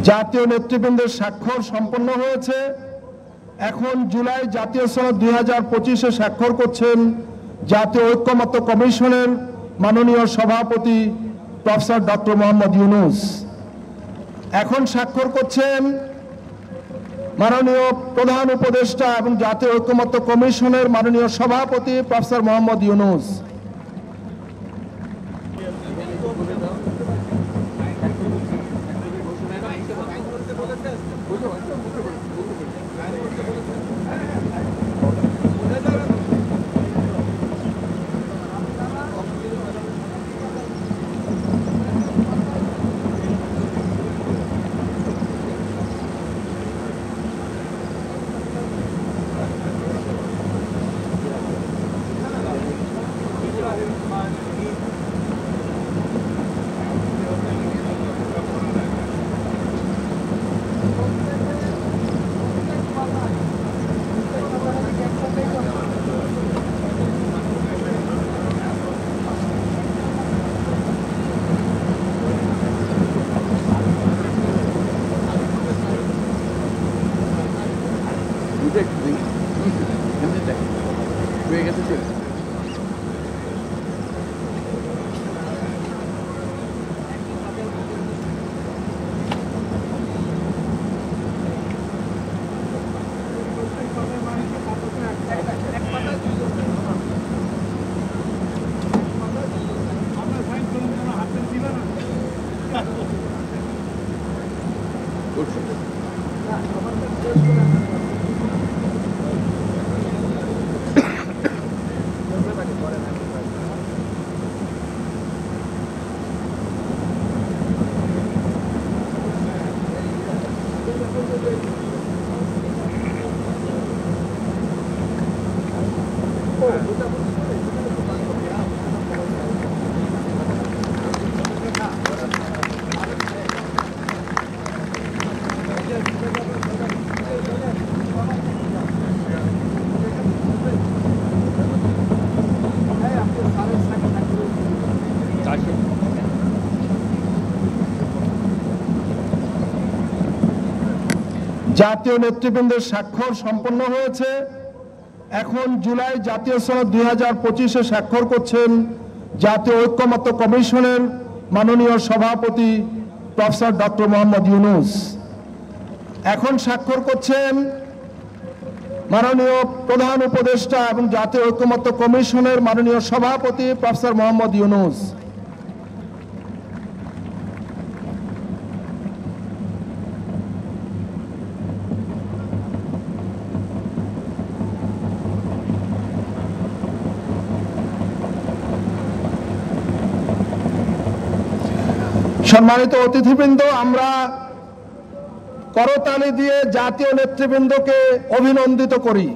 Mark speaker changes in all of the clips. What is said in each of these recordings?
Speaker 1: জাতীয় নেতৃবৃন্দের স্বাক্ষর সম্পন্ন হয়েছে। এখন জুলাই জাতীয় সনদ 2025-এ স্বাক্ষর করছেন জাতীয় ঐক্যমত্য কমিশনের মাননীয় সভাপতি প্রফেসর ডক্টর মোহাম্মদ ইউনূস। এখন স্বাক্ষর করছেন মাননীয় প্রধান উপদেষ্টা এবং জাতীয় ঐক্যমত্য কমিশনের মাননীয় সভাপতি প্রফেসর মোহাম্মদ ইউনূস। জাতীয় নেতৃবৃন্দের স্বাক্ষর সম্পন্ন হয়েছে। এখন জুলাই জাতীয় সনদ 2025-এ স্বাক্ষর করছেন জাতীয় ঐক্যমত্য কমিশনের মাননীয় সভাপতি প্রফেসর ডক্টর মোহাম্মদ ইউনূস। এখন স্বাক্ষর করছেন মাননীয় প্রধান উপদেষ্টা এবং জাতীয় ঐক্যমত্য কমিশনের মাননীয় সভাপতি প্রফেসর মোহাম্মদ ইউনূস। সম্মানিত অতিথিবৃন্দ, আমরা করতালি দিয়ে জাতীয় নেতৃবৃন্দকে অভিনন্দিত করি।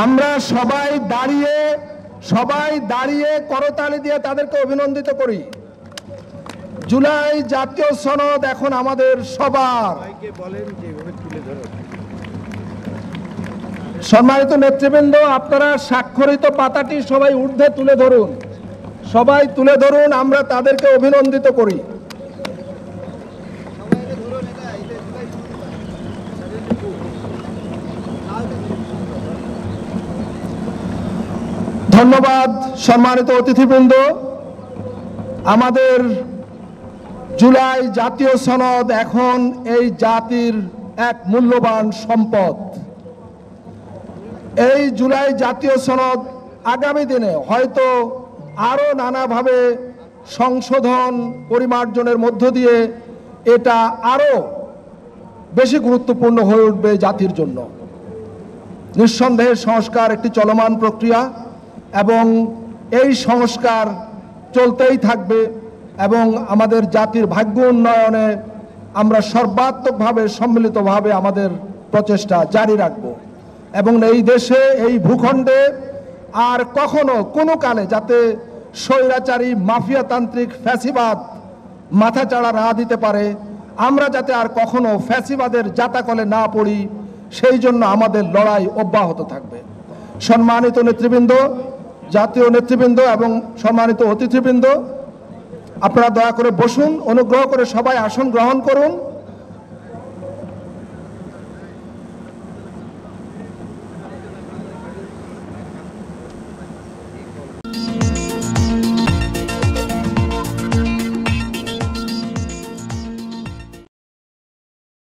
Speaker 1: আমরা সবাই দাঁড়িয়ে করতালি দিয়ে তাদেরকে অভিনন্দিত করি। জুলাই জাতীয় সনদ এখন আমাদের সবার। সম্মানিত নেতৃবৃন্দ, আপনারা স্বাক্ষরিত পাতাটি সবাই ঊর্ধ্বে তুলে ধরুন, আমরা তাদেরকে অভিনন্দিত করি। ধন্যবাদ। সম্মানিত অতিথিবৃন্দ, আমাদের জুলাই জাতীয় সনদ এখন এই জাতির এক মূল্যবান সম্পদ। এই জুলাই জাতীয় সনদ আগামী দিনে হয়তো আরো নানাভাবে সংশোধন পরিমার্জনের মধ্য দিয়ে এটা আরো বেশি গুরুত্বপূর্ণ হয়ে উঠবে জাতির জন্য। নিঃসন্দেহে সংস্কার একটি চলমান প্রক্রিয়া এবং এই সংস্কার চলতেই থাকবে এবং আমাদের জাতির ভাগ্য উন্নয়নে আমরা সর্বাত্মকভাবে সম্মিলিতভাবে আমাদের প্রচেষ্টা জারি রাখব এবং এই দেশে এই ভূখণ্ডে আর কখনো কোনো কালে যাতে স্বৈরাচারী মাফিয়াতান্ত্রিক ফ্যাসিবাদ মাথাচাড়া না দিতে পারে, আমরা যাতে আর কখনো ফ্যাসিবাদের জাতাকলে না পড়ি, সেই জন্য আমাদের লড়াই অব্যাহত থাকবে। সম্মানিত নেতৃবৃন্দ, জাতীয় নেতৃবৃন্দ এবং সম্মানিত অতিথিবৃন্দ, আপনারা দয়া করে বসুন। অনুগ্রহ করে সবাই আসন গ্রহণ করুন।